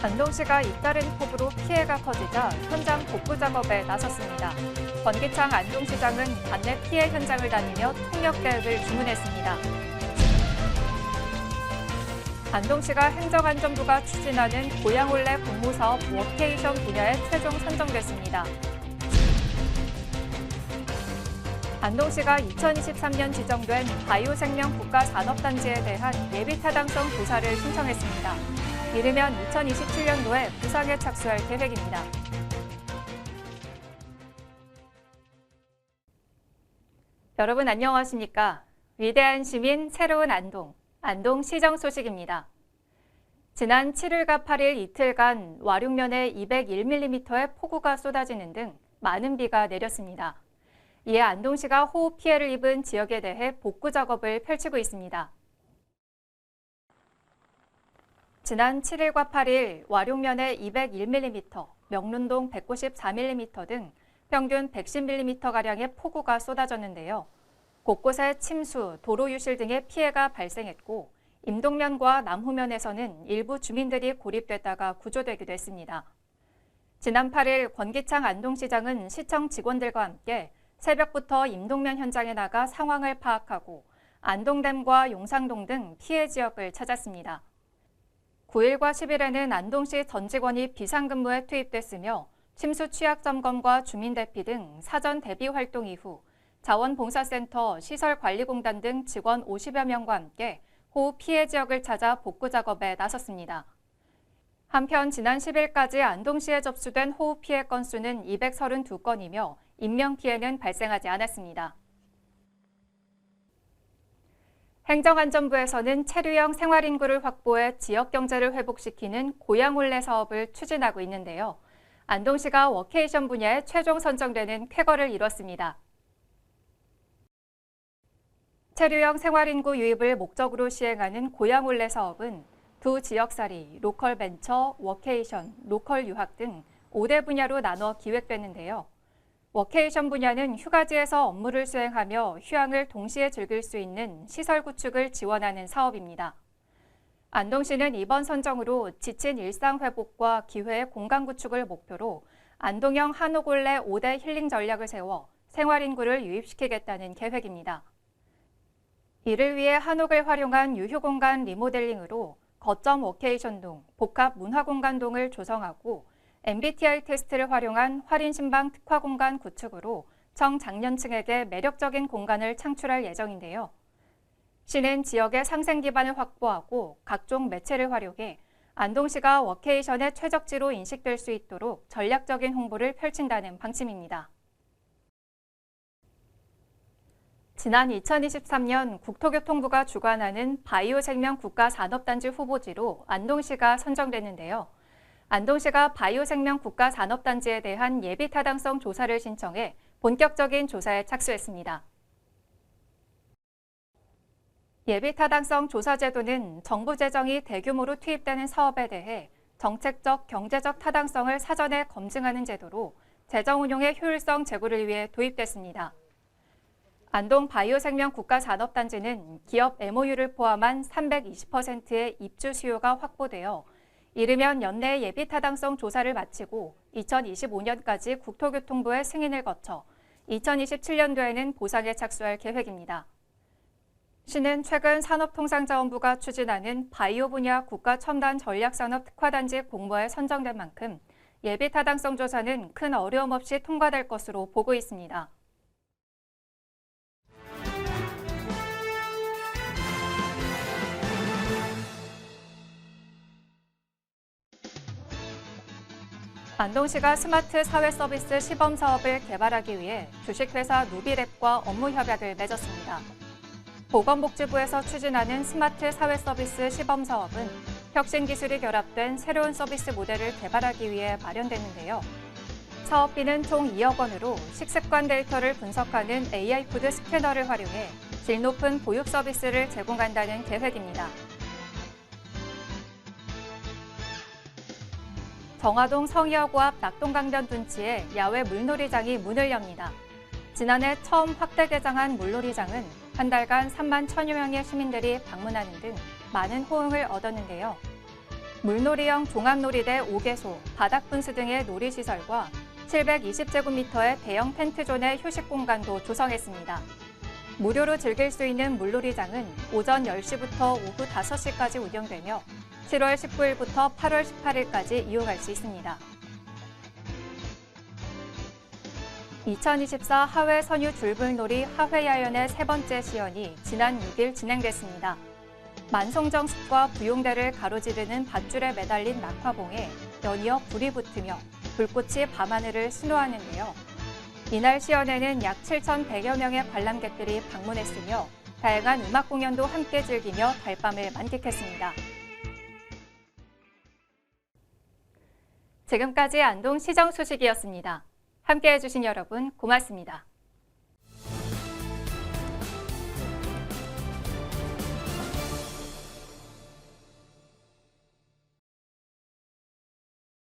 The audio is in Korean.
안동시가 잇따른 폭우로 피해가 커지자 현장 복구 작업에 나섰습니다. 권기창 안동시장은 관내 피해 현장을 다니며 통역 대응을 주문했습니다. 안동시가 행정안전부가 추진하는 고향올레 공모사업 워케이션 분야에 최종 선정됐습니다. 안동시가 2023년 지정된 바이오생명 국가산업단지에 대한 예비타당성 조사를 신청했습니다. 이르면 2027년도에 부상에 착수할 계획입니다. 여러분 안녕하십니까? 위대한 시민 새로운 안동시정 소식입니다. 지난 7일과 8일 이틀간 와룡면에 201mm의 폭우가 쏟아지는 등 많은 비가 내렸습니다. 이에 안동시가 호우 피해를 입은 지역에 대해 복구 작업을 펼치고 있습니다. 지난 7일과 8일 와룡면에 201mm, 명륜동 194mm 등 평균 110mm가량의 폭우가 쏟아졌는데요. 곳곳에 침수, 도로 유실 등의 피해가 발생했고 임동면과 남후면에서는 일부 주민들이 고립됐다가 구조되기도 했습니다. 지난 8일 권기창 안동시장은 시청 직원들과 함께 새벽부터 임동면 현장에 나가 상황을 파악하고 안동댐과 용상동 등 피해 지역을 찾았습니다. 9일과 10일에는 안동시 전 직원이 비상근무에 투입됐으며 침수 취약 점검과 주민 대피 등 사전 대비 활동 이후 자원봉사센터, 시설관리공단 등 직원 50여 명과 함께 호우 피해 지역을 찾아 복구 작업에 나섰습니다. 한편 지난 10일까지 안동시에 접수된 호우 피해 건수는 232건이며 인명피해는 발생하지 않았습니다. 행정안전부에서는 체류형 생활인구를 확보해 지역경제를 회복시키는 고향올레 사업을 추진하고 있는데요. 안동시가 워케이션 분야에 최종 선정되는 쾌거를 이뤘습니다. 체류형 생활인구 유입을 목적으로 시행하는 고향올레 사업은 두 지역살이, 로컬벤처, 워케이션, 로컬 유학 등 5대 분야로 나눠 기획됐는데요. 워케이션 분야는 휴가지에서 업무를 수행하며 휴양을 동시에 즐길 수 있는 시설 구축을 지원하는 사업입니다. 안동시는 이번 선정으로 지친 일상 회복과 기회의 공간 구축을 목표로 안동형 한옥올레 5대 힐링 전략을 세워 생활인구를 유입시키겠다는 계획입니다. 이를 위해 한옥을 활용한 유휴공간 리모델링으로 거점 워케이션동, 복합 문화공간동을 조성하고 MBTI 테스트를 활용한 할인신방 특화공간 구축으로 청장년층에게 매력적인 공간을 창출할 예정인데요. 시는 지역의 상생 기반을 확보하고 각종 매체를 활용해 안동시가 워케이션의 최적지로 인식될 수 있도록 전략적인 홍보를 펼친다는 방침입니다. 지난 2023년 국토교통부가 주관하는 바이오생명 국가산업단지 후보지로 안동시가 선정됐는데요. 안동시가 바이오생명 국가산업단지에 대한 예비타당성 조사를 신청해 본격적인 조사에 착수했습니다. 예비타당성 조사 제도는 정부 재정이 대규모로 투입되는 사업에 대해 정책적, 경제적 타당성을 사전에 검증하는 제도로 재정 운용의 효율성 제고를 위해 도입됐습니다. 안동 바이오생명 국가산업단지는 기업 MOU를 포함한 320%의 입주 수요가 확보되어 이르면 연내 예비타당성 조사를 마치고 2025년까지 국토교통부의 승인을 거쳐 2027년도에는 보상에 착수할 계획입니다. 시는 최근 산업통상자원부가 추진하는 바이오 분야 국가첨단 전략산업 특화단지 공모에 선정된 만큼 예비타당성 조사는 큰 어려움 없이 통과될 것으로 보고 있습니다. 안동시가 스마트 사회서비스 시범사업을 개발하기 위해 주식회사 누비랩과 업무 협약을 맺었습니다. 보건복지부에서 추진하는 스마트 사회서비스 시범사업은 혁신기술이 결합된 새로운 서비스 모델을 개발하기 위해 마련됐는데요. 사업비는 총 2억 원으로 식습관 데이터를 분석하는 AI푸드 스캐너를 활용해 질 높은 보육 서비스를 제공한다는 계획입니다. 정화동 성희여고 앞 낙동강변 둔치에 야외 물놀이장이 문을 엽니다. 지난해 처음 확대 개장한 물놀이장은 한 달간 3만 1천여 명의 시민들이 방문하는 등 많은 호응을 얻었는데요. 물놀이형 종합놀이대 5개소, 바닥분수 등의 놀이시설과 720제곱미터의 대형 텐트존의 휴식 공간도 조성했습니다. 무료로 즐길 수 있는 물놀이장은 오전 10시부터 오후 5시까지 운영되며 7월 19일부터 8월 18일까지 이용할 수 있습니다. 2024 하회 선유 줄불놀이 하회야연의 세 번째 시연이 지난 6일 진행됐습니다. 만송정 숲과 부용대를 가로지르는 밧줄에 매달린 낙화봉에 연이어 불이 붙으며 불꽃이 밤하늘을 수놓았는데요. 이날 시연에는 약 7,100여 명의 관람객들이 방문했으며 다양한 음악 공연도 함께 즐기며 달밤을 만끽했습니다. 지금까지 안동 시정 소식이었습니다. 함께해 주신 여러분 고맙습니다.